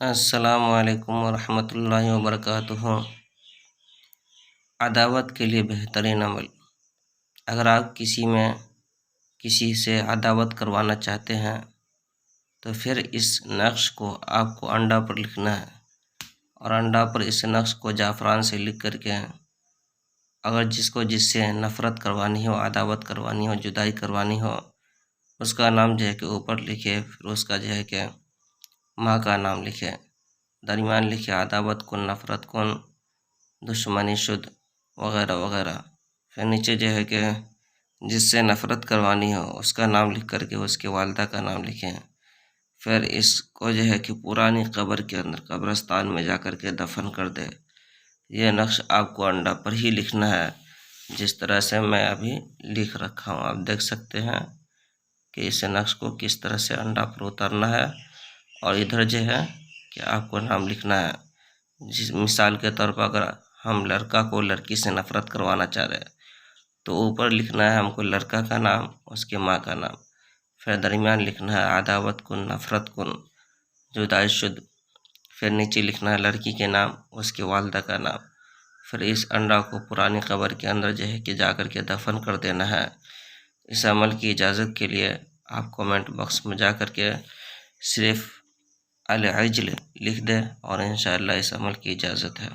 السلام علیکم ورحمۃ اللہ وبرکاتہ۔ عداوت کے لیے بہترین عمل۔ اگر آپ کسی سے عداوت کروانا چاہتے ہیں تو پھر اس نقش کو آپ کو انڈا پر لکھنا ہے، اور انڈا پر اس نقش کو زعفران سے لکھ کر کے اگر جس سے نفرت کروانی ہو، عداوت کروانی ہو، جدائی کروانی ہو، اس کا نام کہ اوپر لکھے، پھر اس کا کہ ماں کا نام لکھے، درمیان لکھے عداوت کن، نفرت کن، دشمنی شد وغیرہ وغیرہ، پھر نیچے کہ جس سے نفرت کروانی ہو اس کا نام لکھ کر کے اس کے والدہ کا نام لکھیں، پھر اس کو کہ پرانی قبر کے اندر قبرستان میں جا کر کے دفن کر دے۔ یہ نقش آپ کو انڈا پر ہی لکھنا ہے، جس طرح سے میں ابھی لکھ رکھا ہوں۔ آپ دیکھ سکتے ہیں کہ اس نقش کو کس طرح سے انڈا پر اترنا ہے، اور ادھر کہ آپ کو نام لکھنا ہے۔ جس مثال کے طور پر اگر ہم لڑکا کو لڑکی سے نفرت کروانا چاہ رہے ہیں تو اوپر لکھنا ہے ہم کو لڑکا کا نام، اس کے ماں کا نام، پھر درمیان لکھنا ہے عداوت کن، نفرت کن، جدائی شد، پھر نیچے لکھنا ہے لڑکی کے نام، اس کے والدہ کا نام، پھر اس انڈا کو پرانی قبر کے اندر کہ جا کر کے دفن کر دینا ہے۔ اس عمل کی اجازت کے لیے آپ کومنٹ باکس میں جا کر کے صرف العجل لکھ دیں، اور انشاءاللہ اس عمل کی اجازت ہے۔